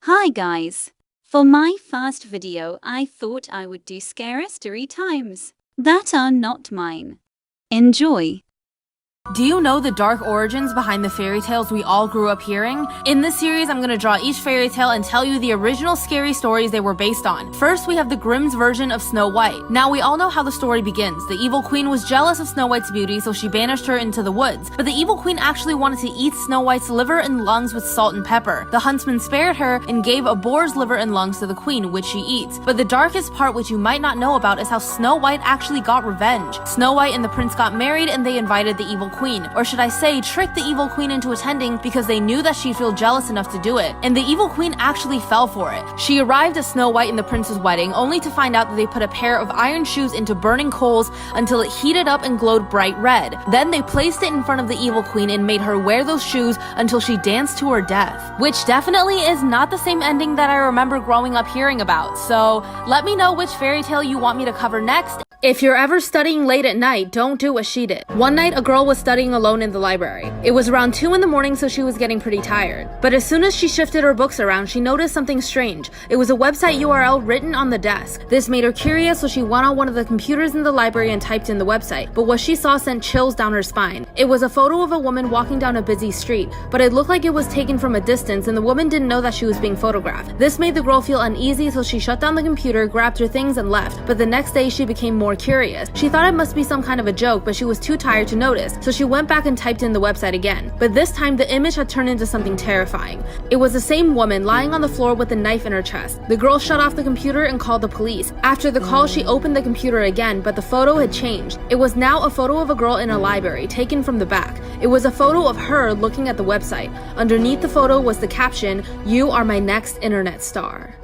Hi guys! For my first video I thought I would do scary story times that are not mine. Enjoy! Do you know the dark origins behind the fairy tales we all grew up hearing? In this series, I'm gonna draw each fairy tale and tell you the original scary stories they were based on. First, we have the Grimm's version of Snow White. Now, we all know how the story begins. The evil queen was jealous of Snow White's beauty, so she banished her into the woods. But the evil queen actually wanted to eat Snow White's liver and lungs with salt and pepper. The huntsman spared her and gave a boar's liver and lungs to the queen, which she eats. But the darkest part, which you might not know about, is how Snow White actually got revenge. Snow White and the prince got married and they invited the evil queen, or should I say tricked the evil queen into attending because they knew that she'd feel jealous enough to do it. And the evil queen actually fell for it. She arrived at Snow White and the prince's wedding only to find out that they put a pair of iron shoes into burning coals until it heated up and glowed bright red. Then they placed it in front of the evil queen and made her wear those shoes until she danced to her death. Which definitely is not the same ending that I remember growing up hearing about. So let me know which fairy tale you want me to cover next. If you're ever studying late at night, don't do what she did. One night, a girl was studying alone in the library. It was around 2 in the morning, so she was getting pretty tired. But as soon as she shifted her books around, she noticed something strange. It was a website URL written on the desk. This made her curious, so she went on one of the computers in the library and typed in the website. But what she saw sent chills down her spine. It was a photo of a woman walking down a busy street, but it looked like it was taken from a distance, and the woman didn't know that she was being photographed. This made the girl feel uneasy, so she shut down the computer, grabbed her things, and left. But the next day, she became more curious. She thought it must be some kind of a joke, but she was too tired to notice, so she went back and typed in the website again. But this time, the image had turned into something terrifying. It was the same woman lying on the floor with a knife in her chest. The girl shut off the computer and called the police. After the call, she opened the computer again, but the photo had changed. It was now a photo of a girl in a library, taken from the back. It was a photo of her looking at the website. Underneath the photo was the caption, "You are my next internet star."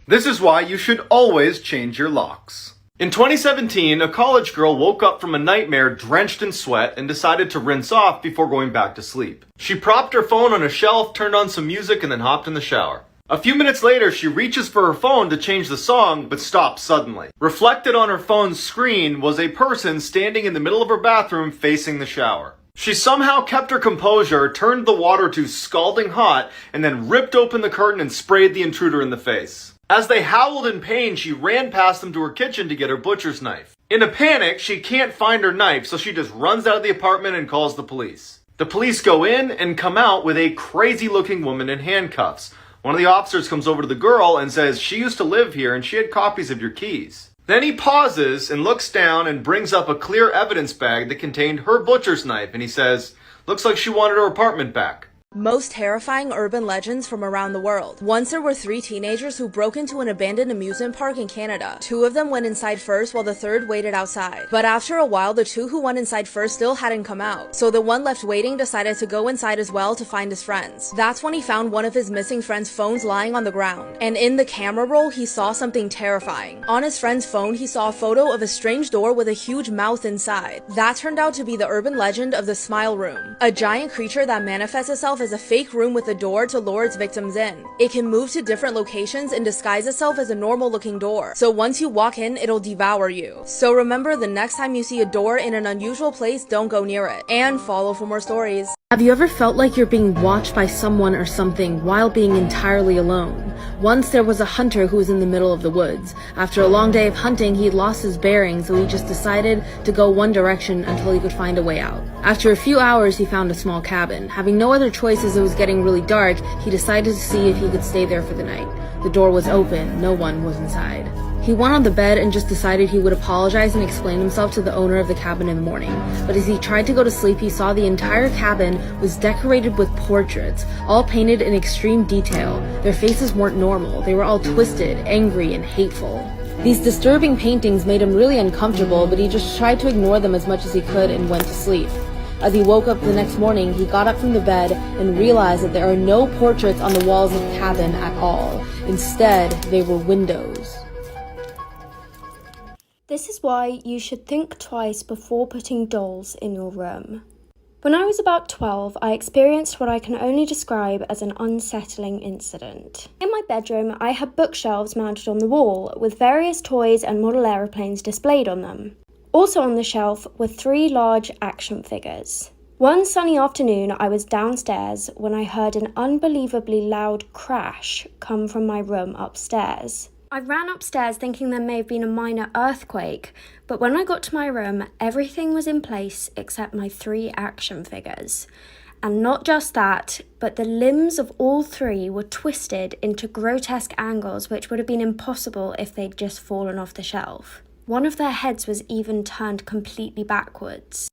This is why you should always change your locks. In 2017, a college girl woke up from a nightmare drenched in sweat and decided to rinse off before going back to sleep. She propped her phone on a shelf, turned on some music, and then hopped in the shower. A few minutes later, she reaches for her phone to change the song, but stops suddenly. Reflected on her phone's screen was a person standing in the middle of her bathroom facing the shower. She somehow kept her composure, turned the water to scalding hot, and then ripped open the curtain and sprayed the intruder in the face. As they howled in pain, she ran past them to her kitchen to get her butcher's knife. In a panic, she can't find her knife, so she just runs out of the apartment and calls the police. The police go in and come out with a crazy-looking woman in handcuffs. One of the officers comes over to the girl and says she used to live here and she had copies of your keys. Then he pauses and looks down and brings up a clear evidence bag that contained her butcher's knife, and he says, "Looks like she wanted her apartment back." Most terrifying urban legends from around the world. Once there were 3 teenagers who broke into an abandoned amusement park in Canada. 2 of them went inside first while the 3rd waited outside. But after a while, the 2 who went inside first still hadn't come out. So the one left waiting decided to go inside as well to find his friends. That's when he found one of his missing friends' phones lying on the ground. And in the camera roll, he saw something terrifying. On his friend's phone, he saw a photo of a strange door with a huge mouth inside. That turned out to be the urban legend of the Smile Room. A giant creature that manifests itself as a fake room with a door to lure its victims in. It can move to different locations and disguise itself as a normal looking door. So once you walk in, it'll devour you. So remember, the next time you see a door in an unusual place, don't go near it. And follow for more stories. Have you ever felt like you're being watched by someone or something while being entirely alone? Once there was a hunter who was in the middle of the woods. After a long day of hunting, he'd lost his bearings, so he just decided to go one direction until he could find a way out. After a few hours, he found a small cabin. Having no other choice as it was getting really dark, he decided to see if he could stay there for the night. The door was open, no one was inside. He went on the bed and just decided he would apologize and explain himself to the owner of the cabin in the morning. But as he tried to go to sleep, he saw the entire cabin was decorated with portraits, all painted in extreme detail. Their faces weren't normal. They were all twisted, angry, and hateful. These disturbing paintings made him really uncomfortable, but he just tried to ignore them as much as he could and went to sleep. As he woke up the next morning, he got up from the bed and realized that there are no portraits on the walls of the cabin at all. Instead, they were windows. This is why you should think twice before putting dolls in your room. When I was about 12, I experienced what I can only describe as an unsettling incident. In my bedroom, I had bookshelves mounted on the wall, with various toys and model aeroplanes displayed on them. Also on the shelf were 3 large action figures. One sunny afternoon, I was downstairs when I heard an unbelievably loud crash come from my room upstairs. I ran upstairs thinking there may have been a minor earthquake, but when I got to my room, everything was in place except my 3 action figures. And not just that, but the limbs of all 3 were twisted into grotesque angles which would have been impossible if they'd just fallen off the shelf. One of their heads was even turned completely backwards.